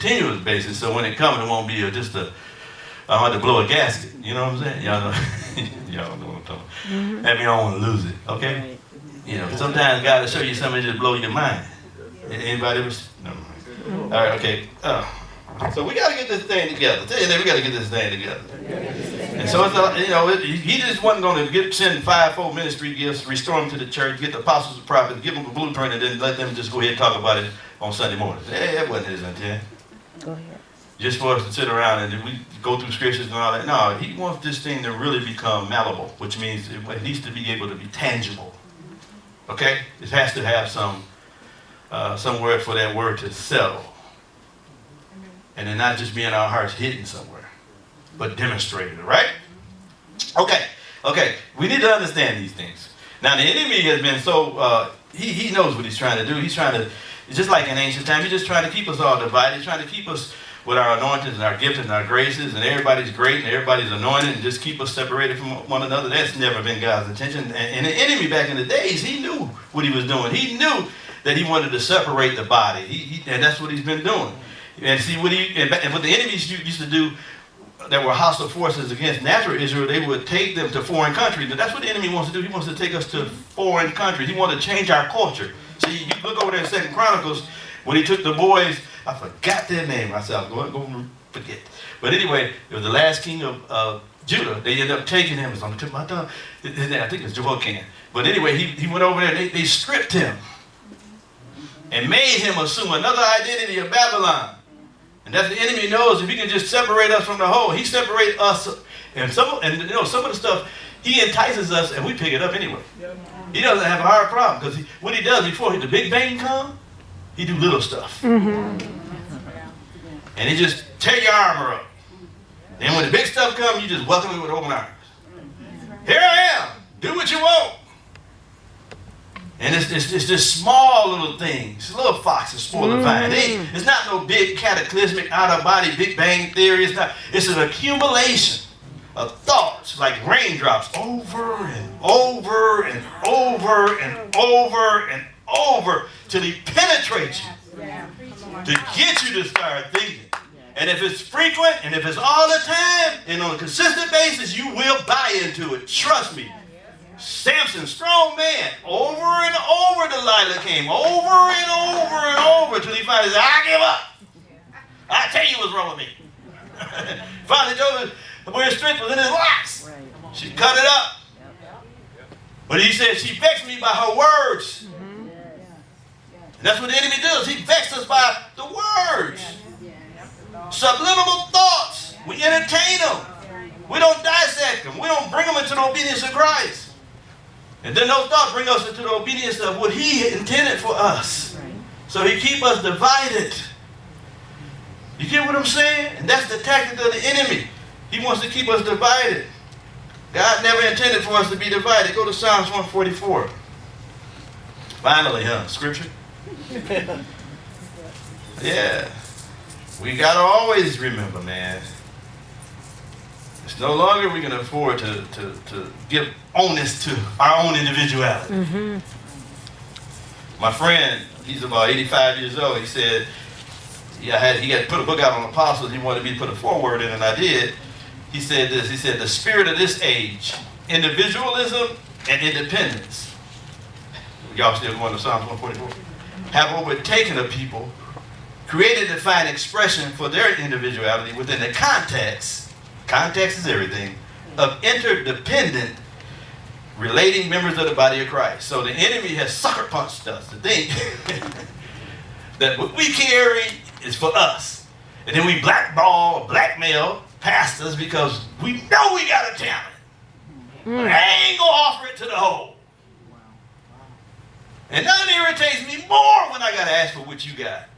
continuous basis. So when it comes, it won't be just a, I have to blow a gasket. You know what I'm saying? Y'all know, y'all know what I'm talking about. That means I don't want to lose it, okay? You know, sometimes God will show you something just blow your mind. Anybody ever? No. All right, okay. So we got to get this thing together. Tell you that we got to get this thing together. And so it's, you know, he just wasn't going to send 5-4 ministry gifts, restore them to the church, get the apostles and prophets, give them a blueprint, and then let them just go ahead and talk about it on Sunday mornings. Hey, that wasn't his intent. Go ahead. Just for us to sit around and we go through scriptures and all that. No, he wants this thing to really become malleable, which means it needs to be able to be tangible. Okay? It has to have some word for that word to settle. And then not just be in our hearts hidden somewhere, but demonstrated, right? Okay. We need to understand these things. Now, the enemy has been so, he knows what he's trying to do. He's trying to, just like in ancient times, he's just trying to keep us all divided. He's trying to keep us with our anointings and our gifts and our graces, and everybody's great and everybody's anointed, and just keep us separated from one another. That's never been God's intention. And the enemy back in the days, he knew what he was doing. He knew that he wanted to separate the body, and that's what he's been doing. And see, what the enemies used to do that were hostile forces against natural Israel, they would take them to foreign countries. And that's what the enemy wants to do. He wants to take us to foreign countries. He wants to change our culture. See, you look over there in 2 Chronicles, when he took the boys, I forgot their name myself. Go forget. But anyway, it was the last king of Judah. They ended up taking him. It's on the tip of my tongue. I think it's Jehoiakim. But anyway, he went over there. They stripped him and made him assume another identity of Babylon. And that the enemy knows if he can just separate us from the whole, he separates us. And some of the stuff, he entices us and we pick it up anyway. He doesn't have a hard problem because what he does before the big bang comes, he do little stuff. And he just tear your armor up. Then when the big stuff comes, you just welcome it with open arms. Here I am. Do what you want. And it's just small little things. Little foxes spoil the vine. It's not no big cataclysmic out-of-body Big Bang theory. It's an accumulation of thoughts like raindrops over and over and over and over and over till he penetrates you to get you to start thinking. And if it's frequent and if it's all the time and on a consistent basis, you will buy into it. Trust me. Samson, strong man, over and over Delilah came, over and over and over till he finally said, I give up. I tell you what's wrong with me. Finally told her where his strength was in his locks. She cut it up. But he said, she vexed me by her words. And that's what the enemy does. He vexed us by the words. Subliminal thoughts. We entertain them. We don't dissect them. We don't bring them into the obedience of Christ. And then those thoughts bring us into the obedience of what he intended for us. So he keep us divided. You get what I'm saying? And that's the tactic of the enemy. He wants to keep us divided. God never intended for us to be divided. Go to Psalms 144. Finally, scripture. Yeah. We got to always remember, man. It's no longer we can afford to give onus to our own individuality. My friend, he's about 85 years old. He said he had put a book out on apostles. He wanted me to put a foreword in, and I did. He said this. He said, the spirit of this age, individualism and independence. Y'all still going to Psalms 144? Have overtaken a people, created to find expression for their individuality within the context is everything, of interdependent relating members of the body of Christ. So the enemy has sucker punched us to think that what we carry is for us. And then we blackmail pastors because we know we got a talent. But I ain't going to offer it to the whole. And nothing irritates me more when I got to ask for what you got.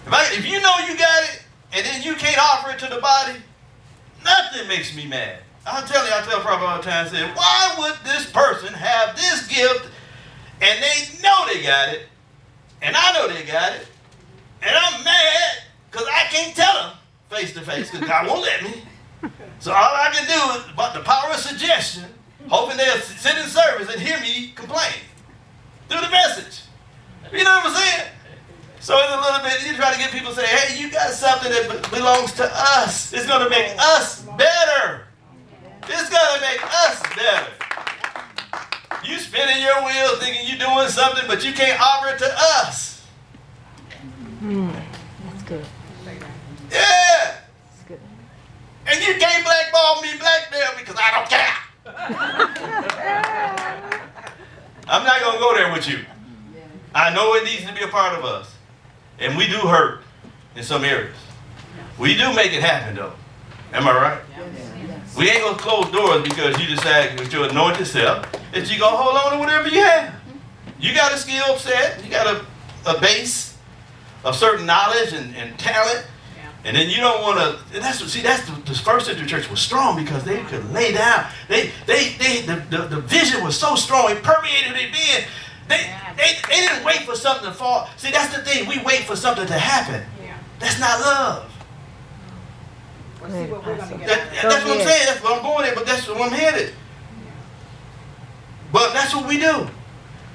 If you know you got it, and then you can't offer it to the body, nothing makes me mad. I tell Prophet all the time, I say, why would this person have this gift and they know they got it, and I know they got it, and I'm mad because I can't tell them face to face because God won't let me. So all I can do is, but the power of suggestion, hoping they'll sit in service and hear me complain through the message. You know what I'm saying? So it's a little bit, you try to get people to say, hey, you got something that belongs to us. It's going to make us better. It's going to make us better. You spinning your wheels thinking you're doing something, but you can't offer it to us. That's good. Yeah. That's good. And you can't blackball me, blackmail me, because I don't care. I'm not going to go there with you. I know it needs to be a part of us. And we do hurt in some areas. We do make it happen, though. Am I right? We ain't going to close doors because you decide with your anointed self that you're going to hold on to whatever you have. You got a skill set. You got a base of certain knowledge and talent. And then you don't want to. That's the first century church was strong because they could lay down. The vision was so strong. It permeated their being. They didn't wait for something to fall. See, that's the thing. We wait for something to happen. That's not love. We'll see what we're going to get. That's what I'm saying. That's what I'm going there, but that's where I'm headed. But that's what we do.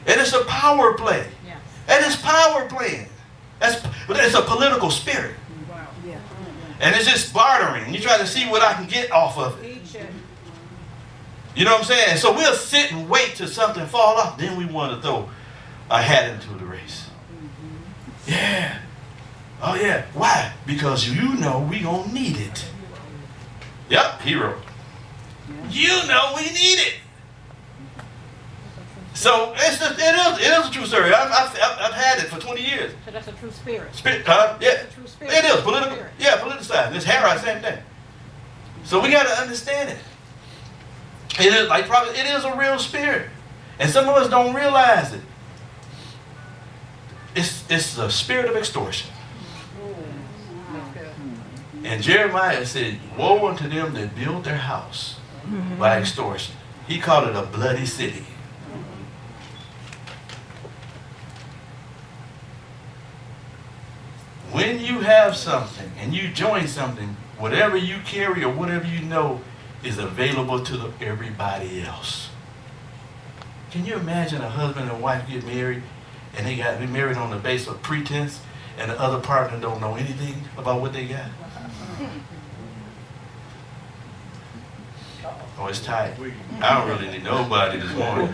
And it's a power play. And it's power playing. But it's a political spirit. And it's just bartering. You try to see what I can get off of it. You know what I'm saying? So we'll sit and wait till something fall off. Then we want to throw our hat into the race. Yeah. Oh yeah. Why? Because you know we gonna need it. Yep, hero. You know we need it. So it is a true story. I've had it for 20 years. So that's a true spirit. Yeah. That's a true spirit. It is political. Yeah, politicized. It's Herod, same thing. So we got to understand it. It is like probably it is a real spirit, and some of us don't realize it. It's the spirit of extortion. And Jeremiah said, "Woe unto them that build their house by extortion." He called it a bloody city. When you have something and you join something, whatever you carry or whatever you know is available to everybody else. Can you imagine a husband and wife get married and they got married on the basis of pretense and the other partner don't know anything about what they got? Oh, it's tight. I don't really need nobody this morning.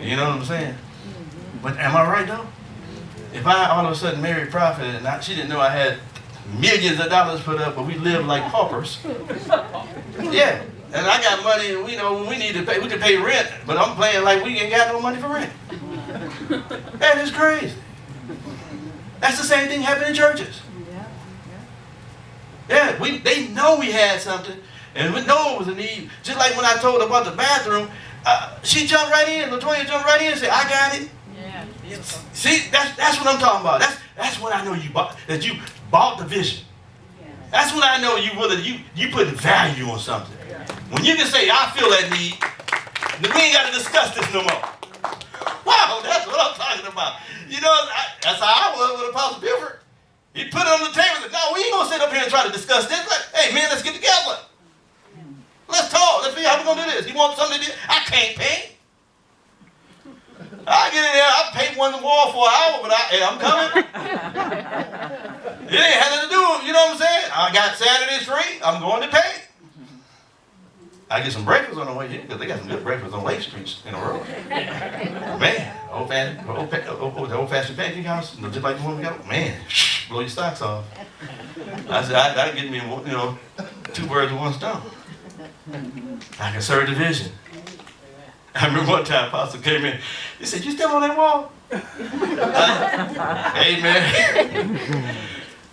You know what I'm saying? But am I right though? If I all of a sudden married Prophet and she didn't know I had millions of dollars put up, but we live like paupers. Yeah, and I got money, and we know we need to pay. We can pay rent, but I'm playing like we ain't got no money for rent. That is crazy. That's the same thing happening in churches. Yeah, they know we had something, and we know it was a need. Just like when I told her about the bathroom, she jumped right in. Latoya jumped right in and said, "I got it." Yeah, beautiful. See, that's what I'm talking about. That's when I know you bought the vision. That's when I know you put value on something. When you can say, "I feel that need," then we ain't got to discuss this no more. Wow, that's what I'm talking about. You know, that's how I was with Apostle Buford. He put it on the table and said, "No, we ain't gonna sit up here and try to discuss this. Hey man, let's get together. Let's talk. Let's figure out how we're gonna do this. You want something to do? I can't paint. I get in there, I paint one wall for an hour, but I'm coming. It ain't had nothing to do, you know what I'm saying? I got Saturdays free, I'm going to paint. I get some breakfast on the way here, because they got some good breakfast on Lake Street in a row. Man, old-fashioned pancake house, just like the one we got, man, blow your socks off. I said, that'll get me, 2 birds with 1 stone. I can serve the vision. I remember one time Apostle came in. He said, "You still on that wall?" Hey, man.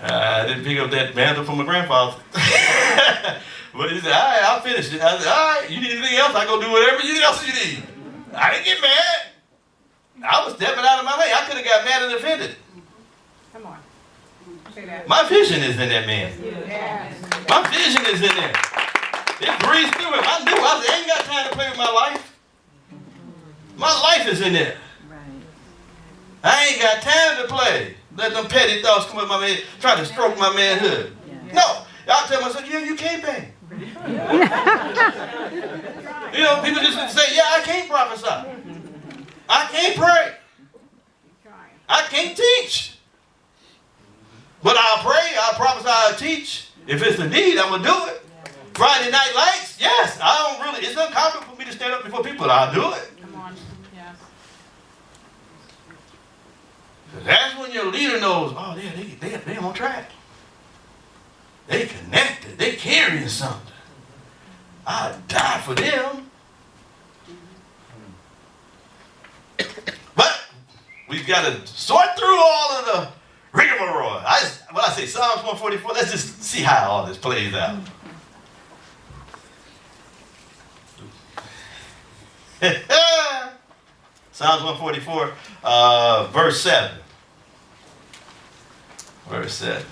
I didn't pick up that mantle from my grandfather. But he said, "All right, I'll finish it." I said, "All right, you need anything else? I go do whatever else you need." I didn't get mad. I was stepping out of my lane. I could have got mad and offended. Come on. Say that. My vision is in that man. Yes. My vision is in there. It breathes through him. I knew. I said, I ain't got time to play with my life. My life is in there. I ain't got time to play. Let them petty thoughts come up my head, try to stroke my manhood. No. I'll tell myself, you can't paint. People just say, "Yeah, I can't prophesy. I can't pray. I can't teach. But I'll pray, I'll prophesy, I'll teach. If it's a need, I'm going to do it. Friday night lights, yes. It's uncomfortable for me to stand up before people, but I'll do it. Come on. Yes. That's when your leader knows, oh, they're on track. They connected. They carrying something. I'll die for them. But we've got to sort through all of the rigmarole. When I say Psalms 144, let's just see how all this plays out. Psalms 144, verse 7. Verse 7.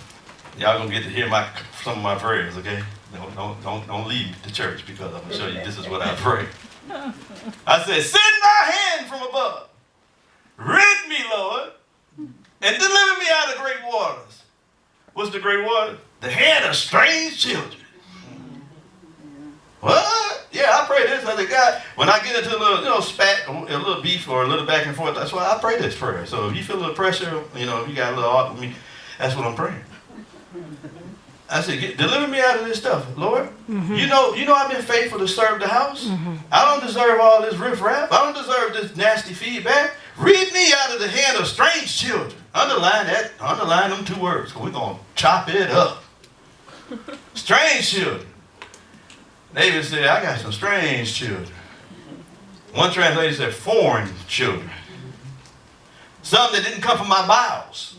Y'all gonna get to hear some of my prayers, okay? Don't leave the church because I'm gonna show you this is what I pray. I said, send thy hand from above. Rid me, Lord, and deliver me out of great waters. What's the great water? The hand of strange children. What? Yeah, I pray this. I say, God, when I get into a little, spat, a little beef or a little back and forth, that's why I pray this prayer. So if you feel a little pressure, if you got a little art with me, that's what I'm praying. I said, deliver me out of this stuff, Lord. Mm-hmm. You know I've been faithful to serve the house. Mm-hmm. I don't deserve all this riffraff. I don't deserve this nasty feedback. Read me out of the hand of strange children. Underline them 2 words, because we're going to chop it up. Strange children. David said, I got some strange children. One translation said, foreign children. Some that didn't come from my bowels.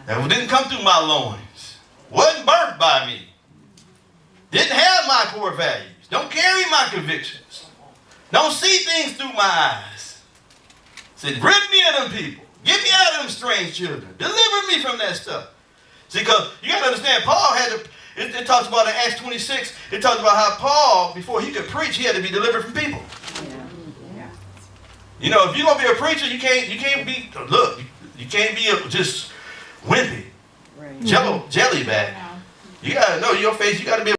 That didn't come through my loins. Wasn't birthed by me. Didn't have my core values. Don't carry my convictions. Don't see things through my eyes. Said, rid me of them people. Get me out of them strange children. Deliver me from that stuff. See, because you got to understand, Paul had to, it talks about in Acts 26, it talks about how Paul, before he could preach, he had to be delivered from people. Yeah. If you're going to be a preacher, you can't be just wimpy. Right. Jelly bag. You got to know your face. You got to be